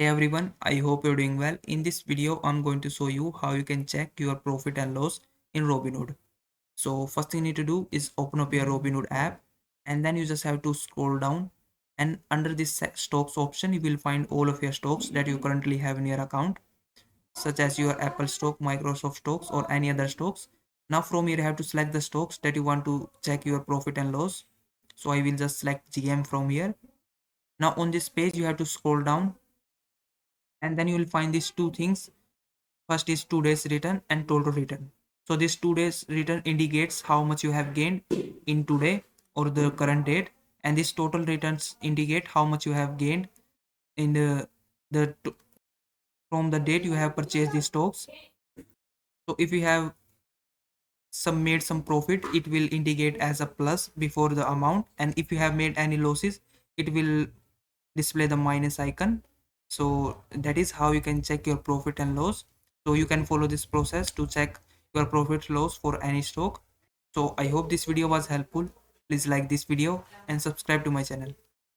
Hey everyone, I hope you're doing well. In this video, I'm going to show you how you can check your profit and loss in Robinhood. So first thing you need to do is open up your Robinhood app, and then you just have to scroll down, and under this stocks option, you will find all of your stocks that you currently have in your account, such as your Apple stock, Microsoft stocks, or any other stocks. Now from here, you have to select the stocks that you want to check your profit and loss. So I will just select GM from here. Now on this page, you have to scroll down, and then you will find these two things. First is 2 days return and total return. So this 2 days return indicates how much you have gained in today or the current date, and this total returns indicate how much you have gained in the from the date you have purchased the stocks. So if you have made some profit, it will indicate as a plus before the amount, and if you have made any losses, it will display the minus icon. So that is how you can check your profit and loss. So you can follow this process to check your profit loss for any stock. So I hope this video was helpful. Please like this video and subscribe to my channel.